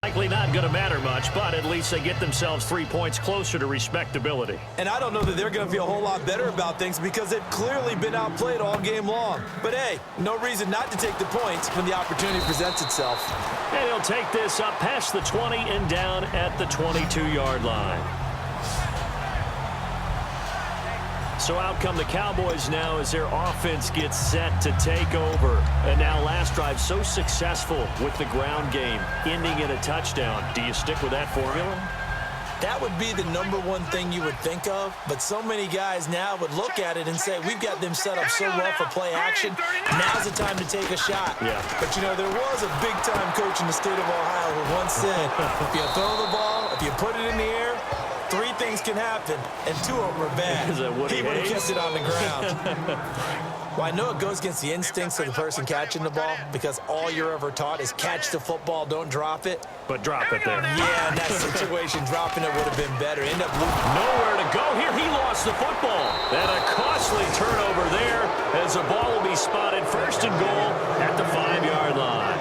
Likely not going to matter much, but at least they get themselves 3 points closer to respectability. And I don't know that they're going to feel a whole lot better about things because they've clearly been outplayed all game long. But, hey, no reason not to take the points when the opportunity presents itself. And he'll take this up past the 20 and down at the 22-yard line. So out come the Cowboys now as their offense gets set to take over. And now last drive so successful with the ground game, ending in a touchdown. Do you stick with that formula? That would be the number one thing you would think of, but so many guys now would look at it and say, we've got them set up so well for play action, now's the time to take a shot. Yeah. But, you know, there was a big-time coach in the state of Ohio who once said, if you throw the ball, if you put it in the air, 3 things can happen, and 2 of them are bad. He would have kept it on the ground. Well, I know it goes against the instincts of the person catching the ball because all you're ever taught is catch the football, don't drop it. But drop it there. Yeah, in that situation, dropping it would have been better. End up losing. Nowhere to go here. He lost the football. And a costly turnover there as the ball will be spotted first and goal at the 5-yard line.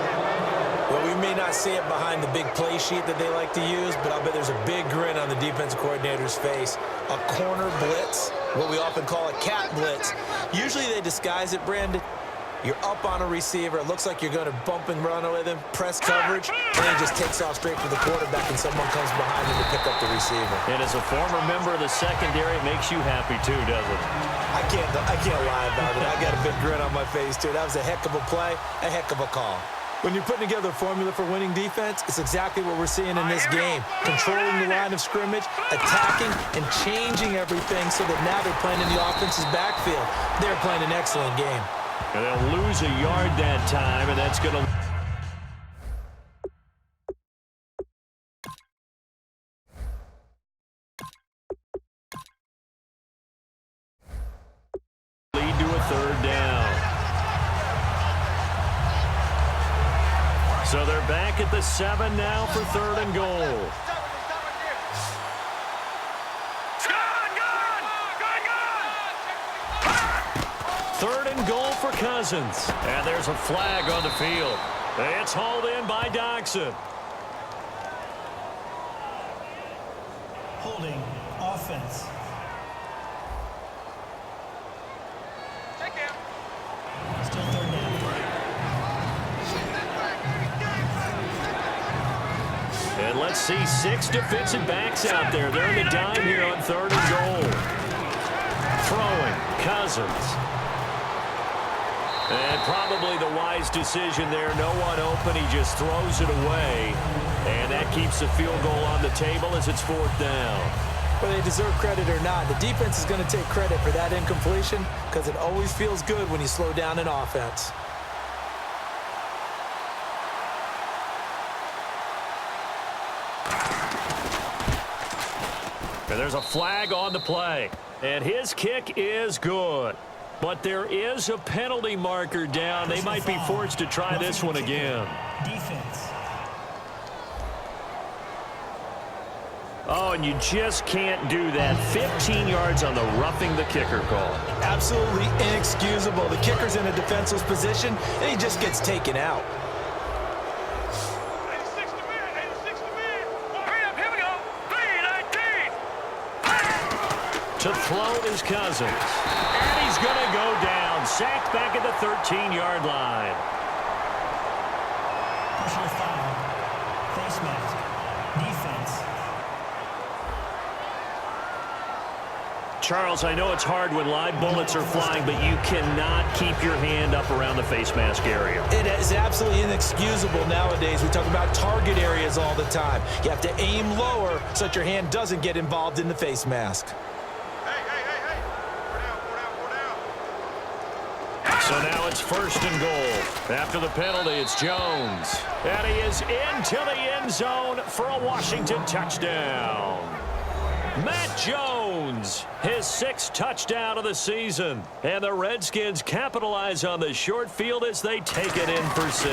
Well, we may not see it behind the big play sheet that they like to use, but I'll bet there's a big grin on the defensive coordinator's face. A corner blitz, what we often call a cat blitz. Usually they disguise it, Brandon. You're up on a receiver. It looks like you're going to bump and run with him, press coverage, and he just takes off straight for the quarterback, and someone comes behind him to pick up the receiver. And as a former member of the secondary, it makes you happy too, doesn't it? I can't lie about it. I got a big grin on my face, too. That was a heck of a play, a heck of a call. When you're putting together a formula for winning defense, it's exactly what we're seeing in this game. Controlling the line of scrimmage, attacking, and changing everything so that now they're playing in the offense's backfield. They're playing an excellent game. And they'll lose a yard that time, and that's going to... lead to a 3rd down. So they're back at the 7 now for 3rd and goal. Third and goal for Cousins. And there's a flag on the field. It's hauled in by Doxson. Holding offense. Still 3rd down. And let's see 6 defensive backs out there. They're in the dime here on 3rd and goal. Throwing, Cousins. And probably the wise decision there. No one open. He just throws it away. And that keeps the field goal on the table as it's 4th down. Whether they deserve credit or not, the defense is going to take credit for that incompletion because it always feels good when you slow down an offense. And there's a flag on the play. And his kick is good. But there is a penalty marker down. They might be forced to try this one again. Defense. Oh, and you just can't do that. 15 yards on the roughing the kicker call. Absolutely inexcusable. The kicker's in a defenseless position, and he just gets taken out. To throw is Cousins. And he's going to go down. Sacked back at the 13-yard line. Personal foul. Face mask. Defense. Charles, I know it's hard when live bullets are flying, but you cannot keep your hand up around the face mask area. It is absolutely inexcusable nowadays. We talk about target areas all the time. You have to aim lower so that your hand doesn't get involved in the face mask. So now it's 1st and goal. After the penalty, it's Jones. And he is into the end zone for a Washington touchdown. Matt Jones, his 6th touchdown of the season. And the Redskins capitalize on the short field as they take it in for 6.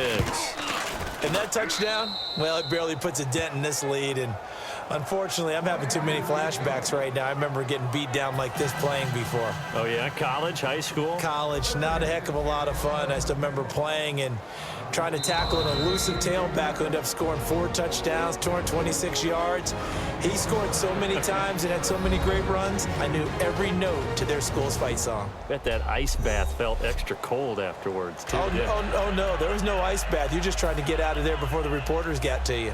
And that touchdown, well, it barely puts a dent in this lead. And Unfortunately, I'm having too many flashbacks right now. I remember getting beat down like this playing before. Oh, yeah? College, high school? College, not a heck of a lot of fun. I still remember playing and trying to tackle an elusive tailback who ended up scoring 4 touchdowns, 226 yards. He scored so many times and had so many great runs, I knew every note to their school's fight song. Bet that ice bath felt extra cold afterwards, too. Oh, no, there was no ice bath. You're just trying to get out of there before the reporters got to you.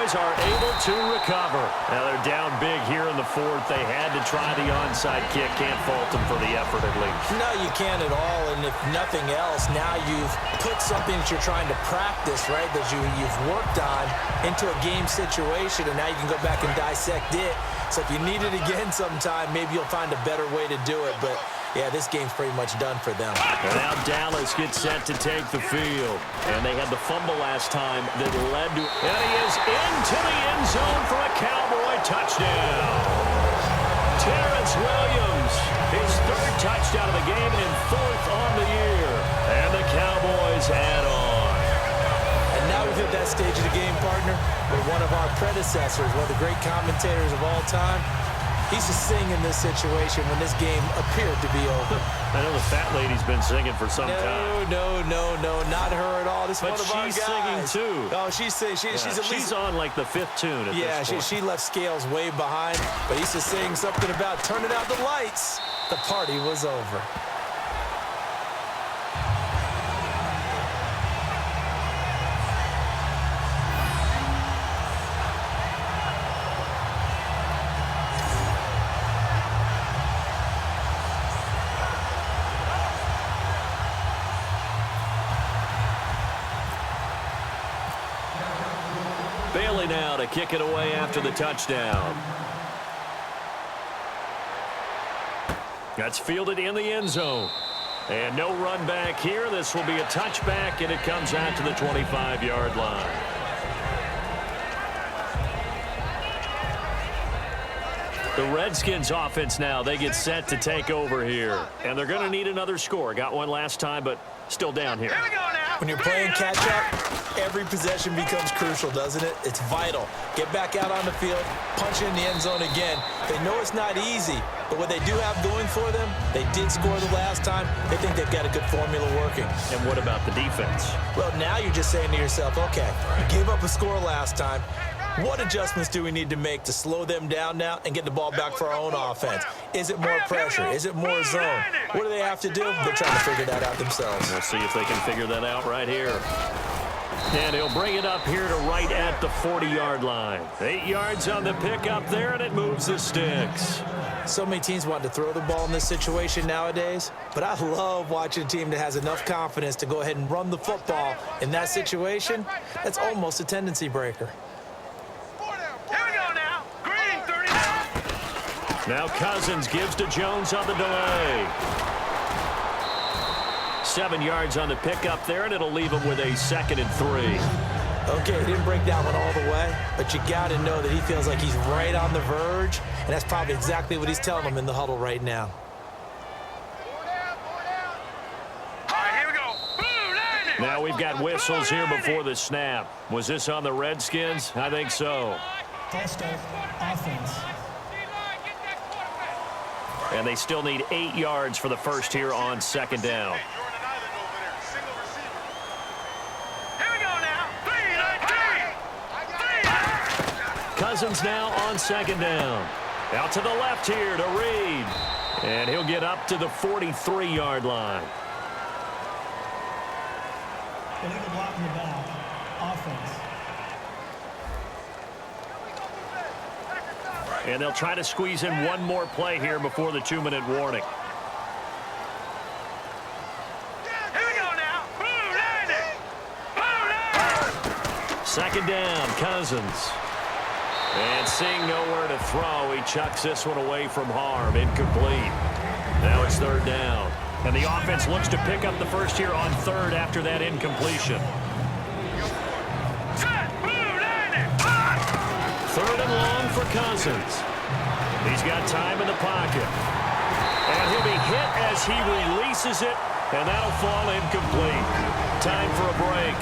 Are able to recover. Now they're down big here in the fourth. They had to try the onside kick. Can't fault them for the effort at least. No, you can't at all. And if nothing else, now you've put something that you're trying to practice, right, that you've worked on into a game situation, and now you can go back and dissect it. So if you need it again sometime, maybe you'll find a better way to do it. But yeah, this game's pretty much done for them. And now Dallas gets set to take the field. And they had the fumble last time that led to... And he is into the end zone for a Cowboy touchdown. Terrence Williams, his 3rd touchdown of the game and 4th on the year. And the Cowboys add on. And now we've hit that stage of the game, partner, where one of our predecessors, one of the great commentators of all time, he used to sing in this situation when this game appeared to be over. I know the fat lady's been singing for some time. No, not her at all. This is one of our guys. She's singing too. Oh, she's at least... She's on like the 5th tune at this point. She left Scales way behind, but he used to sing something about turning out the lights. The party was over. Bailey now to kick it away after the touchdown. That's fielded in the end zone. And no run back here. This will be a touchback, and it comes out to the 25-yard line. The Redskins offense now, they get set to take over here. And they're going to need another score. Got one last time, but still down here. When you're playing catch-up, every possession becomes crucial, doesn't it? It's vital. Get back out on the field, punch in the end zone again. They know it's not easy, but what they do have going for them, they did score the last time. They think they've got a good formula working. And what about the defense? Well, now you're just saying to yourself, okay, we gave up a score last time. What adjustments do we need to make to slow them down now and get the ball back for our own offense? Is it more pressure? Is it more zone? What do they have to do? They're trying to figure that out themselves. We'll see if they can figure that out right here. And he'll bring it up here to right at the 40-yard line. 8 yards on the pickup there, and it moves the sticks. So many teams want to throw the ball in this situation nowadays, but I love watching a team that has enough confidence to go ahead and run the football in that situation. That's almost a tendency breaker. Now Cousins gives to Jones on the delay. 7 yards on the pickup there, and it'll leave him with a 2nd and 3. Okay, he didn't break that one all the way, but you got to know that he feels like he's right on the verge, and that's probably exactly what he's telling them in the huddle right now. Now we've got whistles here before the snap. Was this on the Redskins? I think so. False start, offense. And they still need 8 yards for the first here on 2nd down. Cousins now on 2nd down. Out to the left here to Reed. And he'll get up to the 43-yard line. Illegal block in the back. Offense. And they'll try to squeeze in one more play here before the 2-minute warning. Second down, Cousins. And seeing nowhere to throw, he chucks this one away from harm. Incomplete. Now it's 3rd down. And the offense looks to pick up the first here on 3rd after that incompletion. 3rd and long for Cousins. He's got time in the pocket. And he'll be hit as he releases it, and that'll fall incomplete. Time for a break.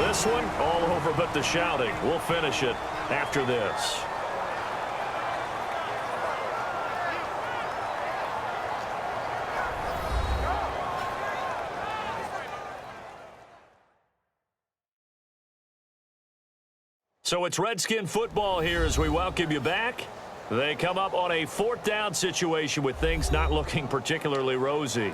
This one, all over but the shouting. We'll finish it after this. So it's Redskin football here as we welcome you back. They come up on a 4th down situation with things not looking particularly rosy.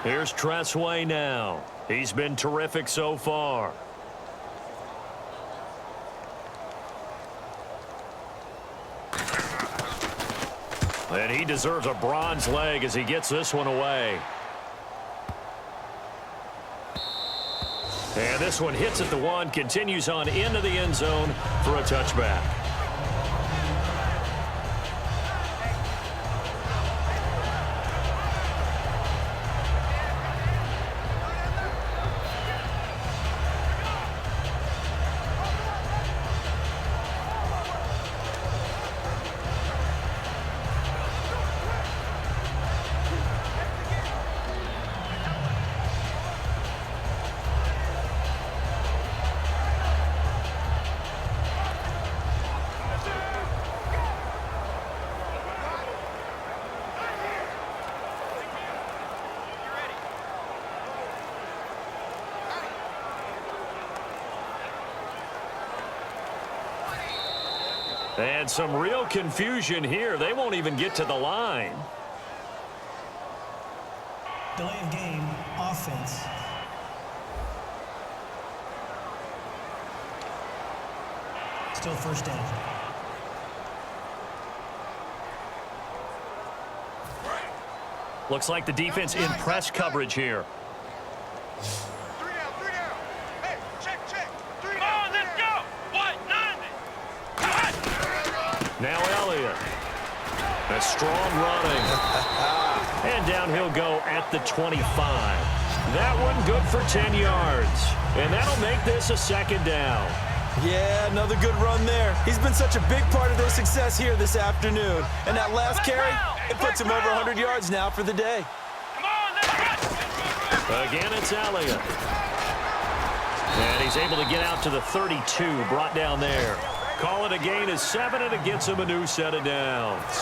Here's Tressway now. He's been terrific so far. And he deserves a bronze leg as he gets this one away. And this one hits at the 1, continues on into the end zone for a touchback. And some real confusion here. They won't even get to the line. Delay of game, offense. Still first down. Looks like the defense in press coverage here. Now Elliott. A strong running. And down he'll go at the 25. That one good for 10 yards. And that'll make this a 2nd down. Yeah, another good run there. He's been such a big part of their success here this afternoon. And that last carry, it puts him over 100 yards now for the day. Again, it's Elliott. And he's able to get out to the 32, brought down there. Call it a gain of 7, and it gets him a new set of downs.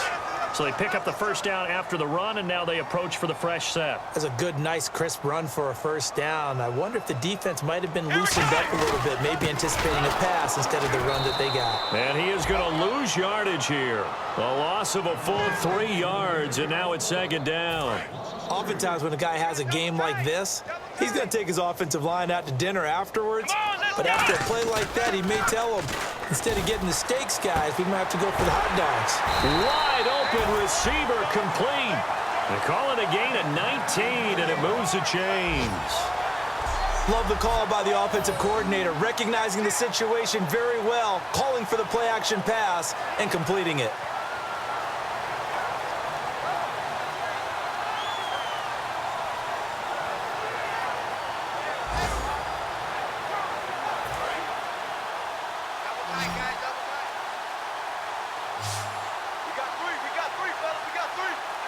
So they pick up the first down after the run, and now they approach for the fresh set. That's a good, nice, crisp run for a first down. I wonder if the defense might have been loosened up a little bit, maybe anticipating a pass instead of the run that they got. And he is going to lose yardage here. A loss of a full 3 yards, and now it's 2nd down. Oftentimes when a guy has a game like this, he's going to take his offensive line out to dinner afterwards. But after a play like that, he may tell them, instead of getting the steaks, guys, we might have to go for the hot dogs. Wide open receiver complete. They call it a gain of 19, and it moves the chains. Love the call by the offensive coordinator, recognizing the situation very well, calling for the play-action pass, and completing it.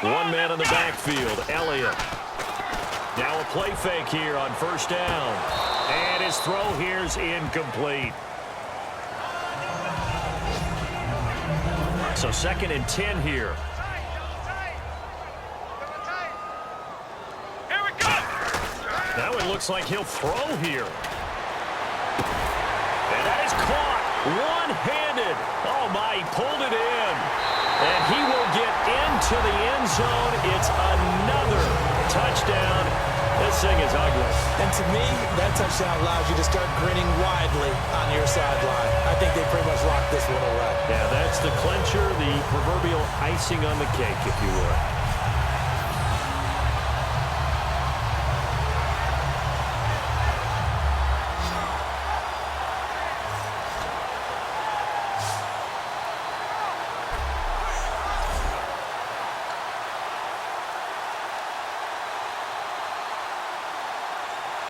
One man in the backfield, Elliott. Now a play fake here on first down. And his throw here's incomplete. So 2nd and 10 here. Now it looks like he'll throw here. And that is caught one-handed. Oh, my, he pulled it in. And he will get into the end zone. It's another touchdown. This thing is ugly. And to me, that touchdown allows you to start grinning widely on your sideline. I think they pretty much locked this one away. Yeah, that's the clincher, the proverbial icing on the cake, if you will.